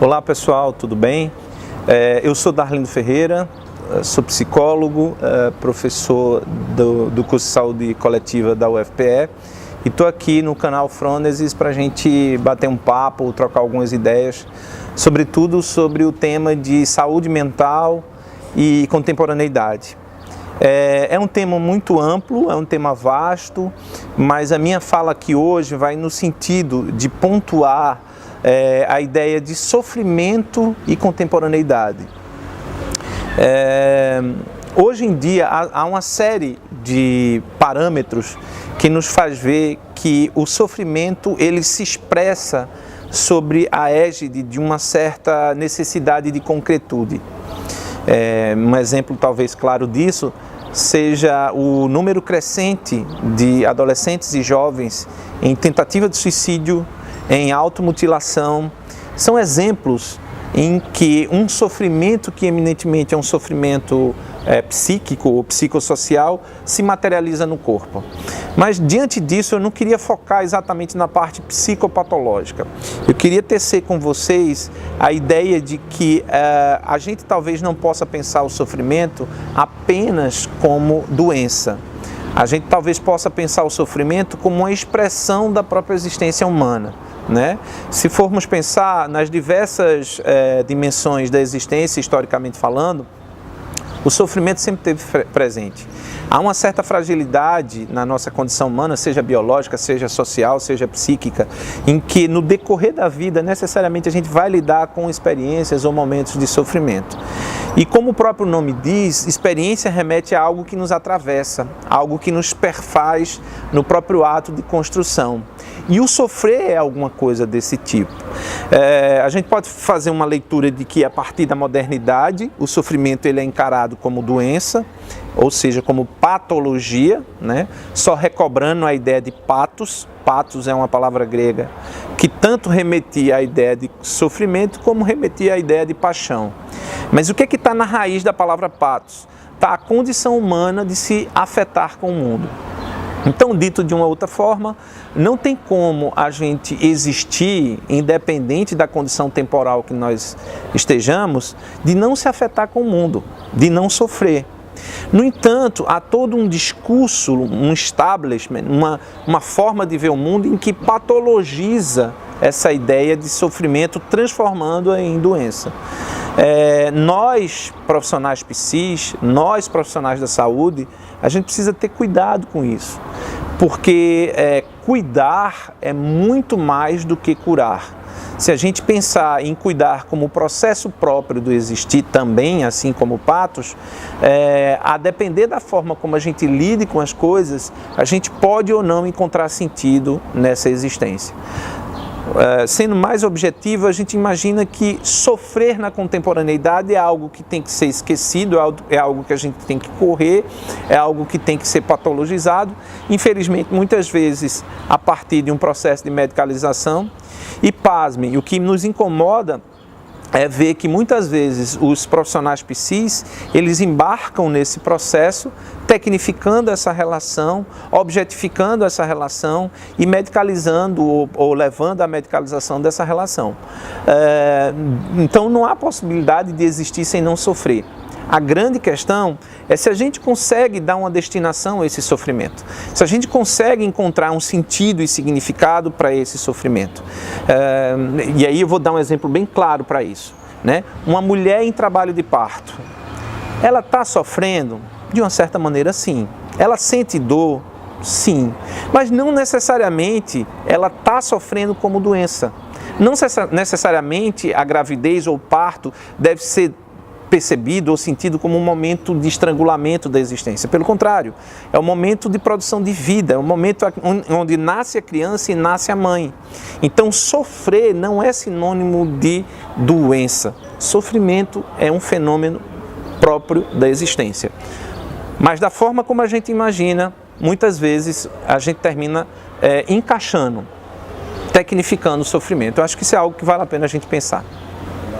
Olá pessoal, tudo bem? Eu sou Darlindo Ferreira, sou psicólogo, professor do curso de saúde coletiva da UFPE e estou aqui no canal Frônesis para a gente bater um papo, trocar algumas ideias, sobretudo sobre o tema de saúde mental e contemporaneidade. É um tema muito amplo, é um tema vasto, mas a minha fala aqui hoje vai no sentido de pontuar a ideia de sofrimento e contemporaneidade. Hoje em dia há uma série de parâmetros que nos faz ver que o sofrimento ele se expressa sobre a égide de uma certa necessidade de concretude. Um exemplo talvez claro disso seja o número crescente de adolescentes e jovens em tentativa de suicídio, em automutilação. São exemplos em que um sofrimento que eminentemente é um sofrimento psíquico ou psicossocial se materializa no corpo. Mas diante disso eu não queria focar exatamente na parte psicopatológica. Eu queria tecer com vocês a ideia de que a gente talvez não possa pensar o sofrimento apenas como doença. A gente talvez possa pensar o sofrimento como uma expressão da própria existência humana, né? Se formos pensar nas diversas dimensões da existência, historicamente falando, o sofrimento sempre esteve presente. Há uma certa fragilidade na nossa condição humana, seja biológica, seja social, seja psíquica, em que no decorrer da vida, necessariamente, a gente vai lidar com experiências ou momentos de sofrimento. E como o próprio nome diz, experiência remete a algo que nos atravessa, algo que nos perfaz no próprio ato de construção. E o sofrer é alguma coisa desse tipo. A gente pode fazer uma leitura de que a partir da modernidade o sofrimento ele é encarado como doença, ou seja, como patologia, né? Só recobrando a ideia de pathos. Pathos é uma palavra grega que tanto remetia à ideia de sofrimento como remetia à ideia de paixão. Mas o que está na raiz da palavra pathos? Está a condição humana de se afetar com o mundo. Então, dito de uma outra forma, não tem como a gente existir, independente da condição temporal que nós estejamos, de não se afetar com o mundo, de não sofrer. No entanto, há todo um discurso, um establishment, uma forma de ver o mundo em que patologiza essa ideia de sofrimento, transformando-a em doença. Nós, profissionais psis, nós, profissionais da saúde, a gente precisa ter cuidado com isso, porque cuidar é muito mais do que curar. Se a gente pensar em cuidar como processo próprio do existir também, assim como o pathos, a depender da forma como a gente lide com as coisas, a gente pode ou não encontrar sentido nessa existência. Sendo mais objetivo, a gente imagina que sofrer na contemporaneidade é algo que tem que ser esquecido, é algo que a gente tem que correr, é algo que tem que ser patologizado, infelizmente muitas vezes a partir de um processo de medicalização. E pasmem, o que nos incomoda é ver que muitas vezes os profissionais psis, eles embarcam nesse processo, tecnificando essa relação, objetificando essa relação e medicalizando ou levando à medicalização dessa relação. Então não há possibilidade de existir sem não sofrer. A grande questão é se a gente consegue dar uma destinação a esse sofrimento, se a gente consegue encontrar um sentido e significado para esse sofrimento. E aí eu vou dar um exemplo bem claro para isso, né? Uma mulher em trabalho de parto, ela está sofrendo? De uma certa maneira, sim. Ela sente dor? Sim. Mas não necessariamente ela está sofrendo como doença. Não necessariamente a gravidez ou o parto deve ser percebido ou sentido como um momento de estrangulamento da existência. Pelo contrário, é um momento de produção de vida, é um momento onde nasce a criança e nasce a mãe. Então, sofrer não é sinônimo de doença. Sofrimento é um fenômeno próprio da existência. Mas da forma como a gente imagina, muitas vezes a gente termina encaixando, tecnificando o sofrimento. Eu acho que isso é algo que vale a pena a gente pensar.